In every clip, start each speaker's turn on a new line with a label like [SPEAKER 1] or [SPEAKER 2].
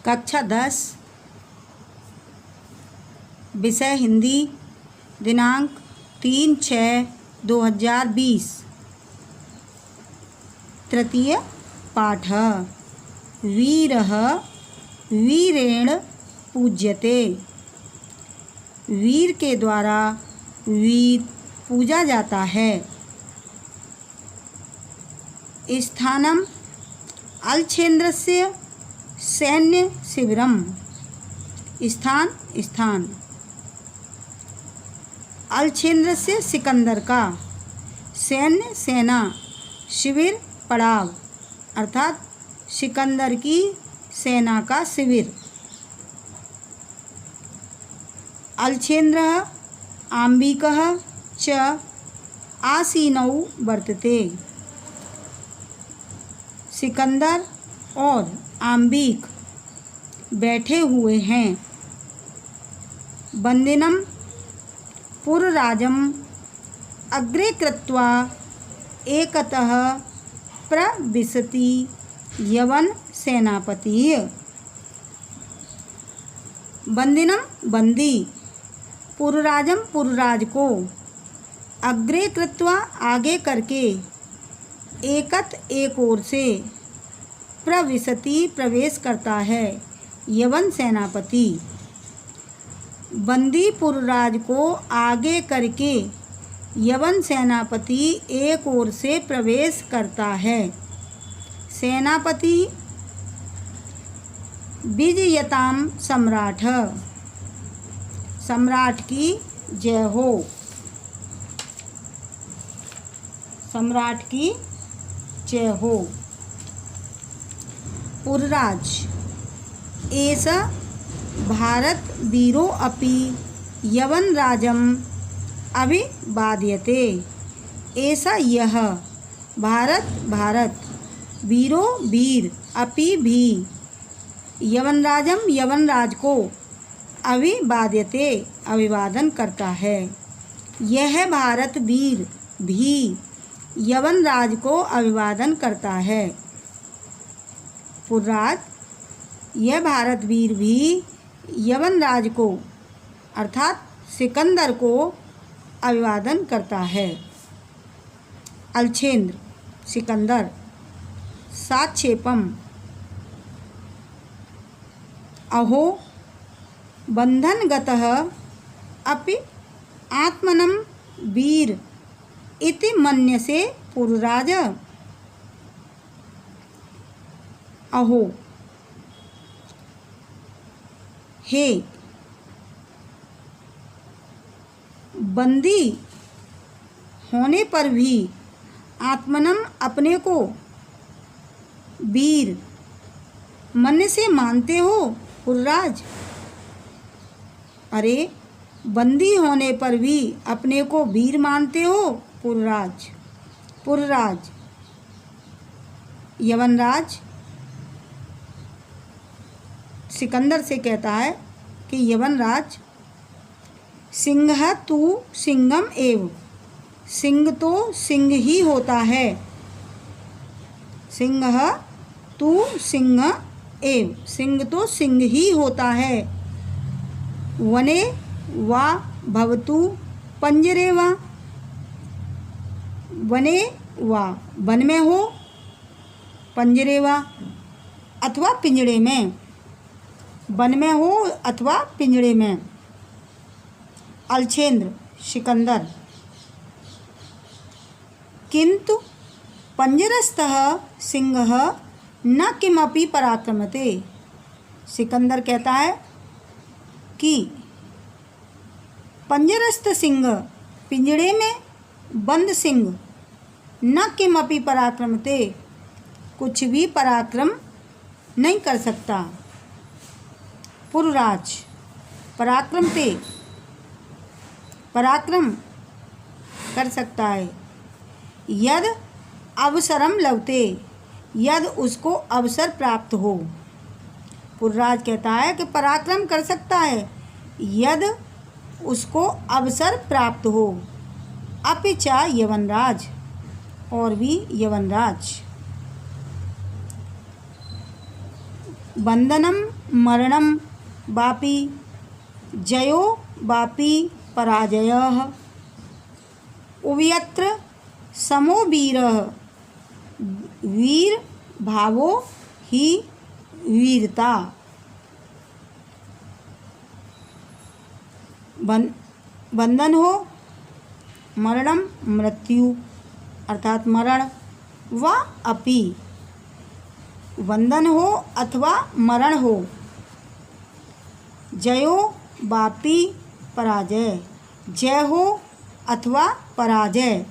[SPEAKER 1] कक्षा 10 विषय हिंदी दिनांक 3/6/2020 तृतीय पाठ वीरः वीरेण पूज्यते। वीर के द्वारा वीर पूजा जाता है। स्थानम अलछेन्द्रस्य सैन्य शिविरम। स्थान स्थान अलछेन्द्रस्य सिकंदर का, सैन्य सेना, शिविर पड़ाव अर्थात सिकंदर की सेना का शिविर। अलछेन्द्रः आम्बिकः च आसीनौ वर्तते। सिकंदर और आम्बिक बैठे हुए हैं। बंदिनम पुरराजम अग्रे कृत्वा एकतः प्रविशति यवन सेनापति। बंदिनम बंदी, पुरराजम पुरराज को, अग्रे कृत्वा आगे करके, एकत एक ओर से, प्रविशति प्रवेश करता है, यवन सेनापति। बंदी पुरराज को आगे करके यवन सेनापति एक ओर से प्रवेश करता है। सेनापति विजयताम सम्राट, सम्राट की जय हो, सम्राट की जय हो। पुरराज एषा भारत वीरो अपि यवन राजम अभिवाद्यते। ऐसा यह भारत वीरो वीर अपि भी यवन राजम यवन राज को अभिवाद्यते अभिवादन करता है। यह भारत वीर भी यवन राज को अभिवादन करता है। पुरराज यह भारत वीर भी यवन राज को अर्थात सिकंदर को अभिवादन करता है। अलछेन्द्र सिकंदर। साक्षेपम अहो बंधनगतः अपि आत्मनं वीर इति मन्यसे पुरराज। अहो हे, बंदी होने पर भी आत्मनम अपने को वीर मन से मानते हो पुरराज। अरे बंदी होने पर भी अपने को वीर मानते हो पुरराज। पुरराज यवनराज सिकंदर से कहता है कि यवनराज सिंह तू सिंहम एव, सिंह तो सिंह ही होता है। सिंह तू सिंह एव, सिंह तो सिंह ही होता है। वने वा भवतु पंजरे वा, वने वा वन में हो, पंजरे वा अथवा पिंजड़े में, वन में हो अथवा पिंजड़े में। अलछेन्द्र सिकंदर किंतु पंजरस्थः सिंह न किमपि पराक्रमते। सिकंदर कहता है कि पंजरस्थ सिंह पिंजड़े में बंद सिंह न किमपि पराक्रमते, कुछ भी पराक्रम नहीं कर सकता। पुरराज पराक्रम ते पराक्रम कर सकता है। यद अवसरम लवते, यद उसको अवसर प्राप्त हो। पुरराज कहता है कि पराक्रम कर सकता है यद उसको अवसर प्राप्त हो। अपिचा यवनराज, और भी यवनराज। बंधनम मरणं वापि जयो वापि पराजयः उभयत्र समो वीरः वीर भावो ही वीरता। बंधन हो मरणम मृत्यु अर्थात मरण व अपि बंधन हो अथवा मरण हो जयो वापि पराजय जय हो अथवा पराजय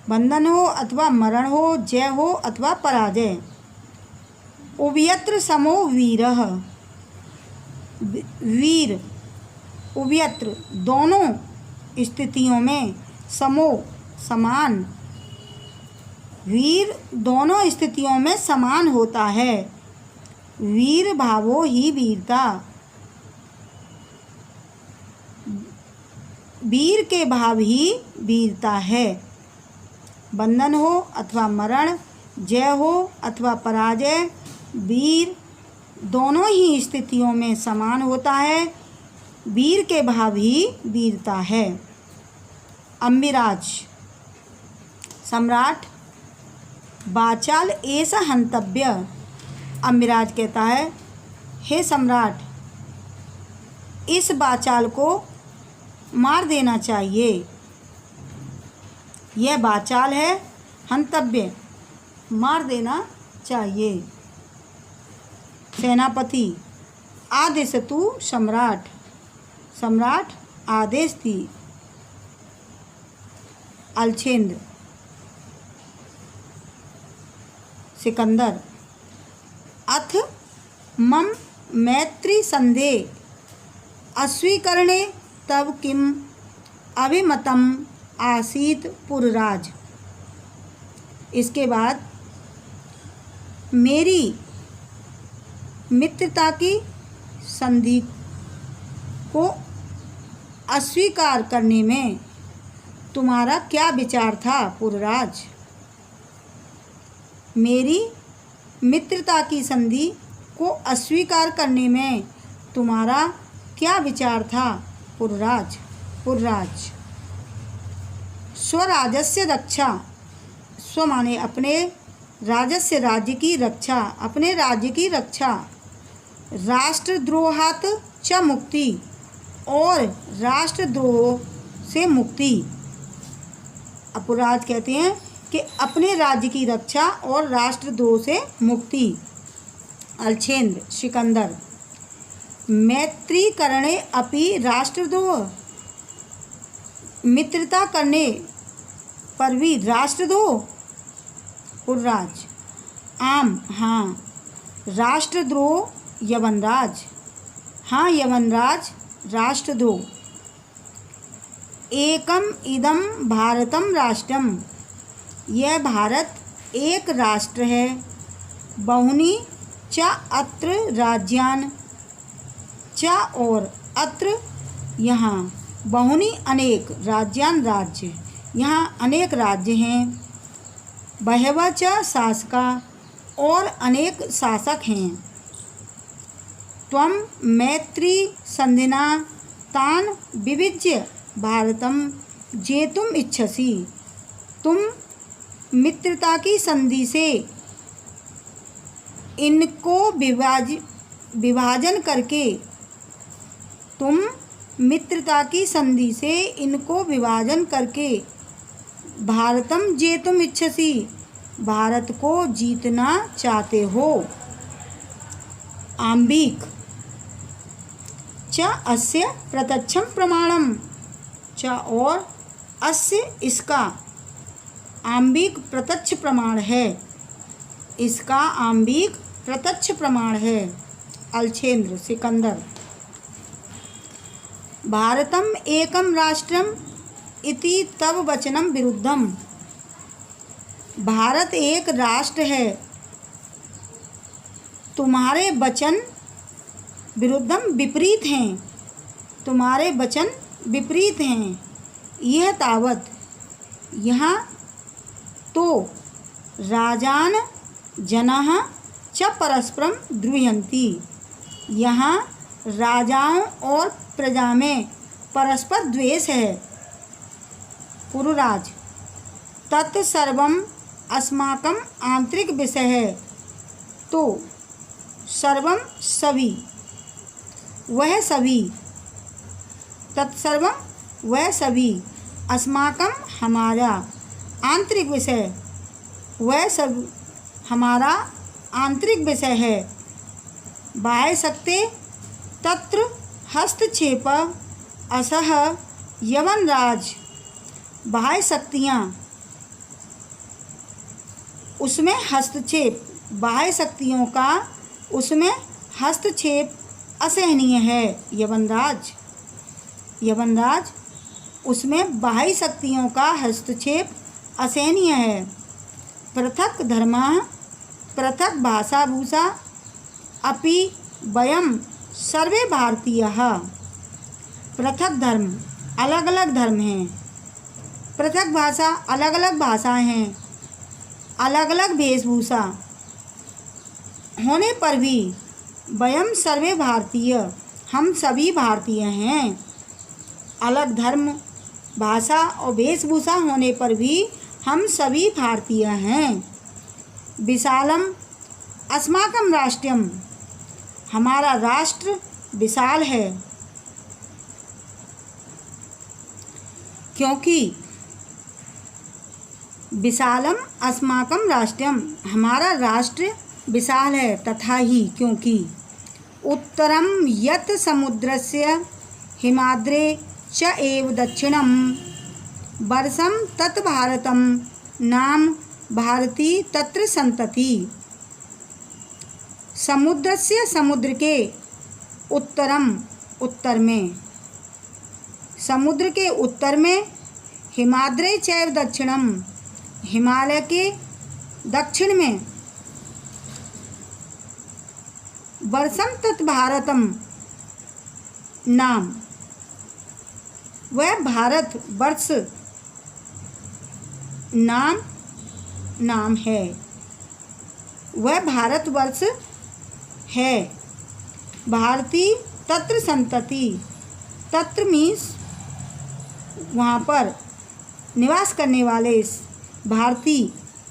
[SPEAKER 1] बंधन हो अथवा मरण हो जय हो अथवा पराजय उभयत्र समो वीरः वीर उभयत्र दोनों स्थितियों में समो समान वीर दोनों स्थितियों में समान होता है वीर भावो ही वीरता वीर के भाव ही वीरता है। बंधन हो अथवा मरण जय हो अथवा पराजय वीर दोनों ही स्थितियों में समान होता है वीर के भाव ही वीरता है। अम्बिराज सम्राट बाचाल ऐसा हंतव्य अम्बिराज कहता है हे सम्राट इस बाचाल को मार देना चाहिए यह बाचाल है हंतव्य मार देना चाहिए। सेनापति आदेश तू सम्राट सम्राट आदेश थी। अलछेंद्र सिकंदर अथ मम मैत्री संदेह अस्वीकरणे तब किम अभिमतम आसीत पुरराज। इसके बाद मेरी मित्रता की संधि को अस्वीकार करने में तुम्हारा क्या विचार था पुरराज। मेरी मित्रता की संधि को अस्वीकार करने में तुम्हारा क्या विचार था पुरराज। पुरराज स्वराजस्य रक्षा स्व माने अपने राजस्य राज्य की रक्षा अपने राज्य की रक्षा राष्ट्रद्रोहात च मुक्ति और राष्ट्रद्रोह से मुक्ति। पुरराज कहते हैं कि अपने राज्य की रक्षा और राष्ट्रद्रोह से मुक्ति। अलछेंद्र सिकंदर मैत्री करणे अपि राष्ट्रद्रोह मित्रता करने पर भी राष्ट्रद्रोह। पुरराज आम हाँ राष्ट्रद्रोह यवनराज हाँ यवनराज राष्ट्रद्रोह। एकम इदम भारतम राष्ट्रम यह भारत एक राष्ट्र है। बहुनी च अत्र राज्यान च और अत्र यहाँ बहुनी अनेक राज्यान राज्य यहाँ अनेक राज्य हैं। बहवः च शासका और अनेक शासक हैं। त्वं मैत्री संधिना तान विविज्य भारतम जेतुम इच्छसि तुम मित्रता की संधि से इनको विभाजन करके तुम मित्रता की संधि से इनको विभाजन करके भारतम जेतुम इच्छसि भारत को जीतना चाहते हो। आम्बिक च अस्य प्रत्यक्षम प्रमाणम च और अस्य इसका आम्बिक प्रत्यक्ष प्रमाण है इसका आम्बिक प्रत्यक्ष प्रमाण है। अलछेंद्र सिकंदर भारतम एकम राष्ट्रम इति तव वचनम विरुद्धम भारत एक राष्ट्र है तुम्हारे वचन विरुद्धम विपरीत हैं तुम्हारे वचन विपरीत हैं। यह तावत यहाँ तो राजान जनः च परस्परम द्रुह्यन्ति। यहाँ राजाओं और प्रजा में परस्पर द्वेष है। पुरुराज तत् सर्वम अस्माकं आंतरिक विषय है। तो सर्वम सभी, वह सभी, तत्सर्वम वह सभी, अस्माकं हमारा, आंतरिक विषय वह सब हमारा आंतरिक विषय है। बाह्य शक्ति तत्र हस्तक्षेप असह यवनराज। बाह्य शक्तियाँ उसमें हस्तक्षेप, बाह्य शक्तियों का उसमें हस्तक्षेप असहनीय है। यवनराज, यवनराज उसमें बाह्य शक्तियों का हस्तक्षेप असहनीय है। पृथक धर्मः पृथक भाषाभूषा अपि वयं सर्वे भारतीयः। पृथक धर्म, अलग अलग धर्म हैं, पृथक भाषा, अलग अलग भाषाएं हैं, अलग अलग वेशभूषा होने पर भी वयं सर्वे भारतीय, हम सभी भारतीय हैं। अलग धर्म, भाषा और वेशभूषा होने पर भी हम सभी भारतीय हैं। विशालम अस्माकं राष्ट्रम, हमारा राष्ट्र विशाल है, क्योंकि विशालम अस्माकं राष्ट्रम, हमारा राष्ट्र विशाल है। तथा ही क्योंकि उत्तरम यत् समुद्रस्य हिमाद्रे च एव दक्षिणम वर्षम तत् भारतम नाम भारती तत्र संतति। समुद्र से, समुद्र के उत्तरम, उत्तर में, समुद्र के उत्तर में, हिमाद्रे चैव दक्षिणम, हिमालय के दक्षिण में, वर्षम तत् भारतम नाम, वह भारत वर्ष नाम है, वह भारतवर्ष है। भारती तत्र संतति, तत्र मीन्स वहाँ पर निवास करने वाले भारतीय,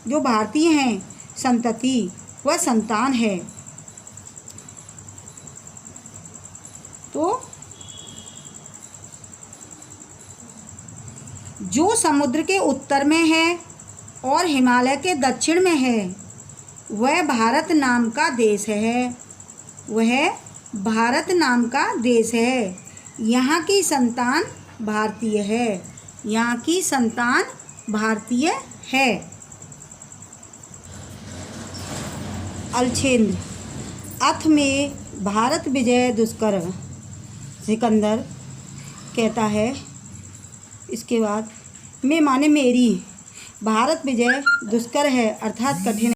[SPEAKER 1] जो भारतीय हैं, संतति वह संतान है। तो जो समुद्र के उत्तर में है और हिमालय के दक्षिण में है, वह भारत नाम का देश है, वह भारत नाम का देश है। यहाँ की संतान भारतीय है, यहाँ की संतान भारतीय है। अलछेंद्र अथ में भारत विजय दुष्कर। सिकंदर कहता है, इसके बाद मैं माने मेरी, भारत विजय दुष्कर है, अर्थात कठिन।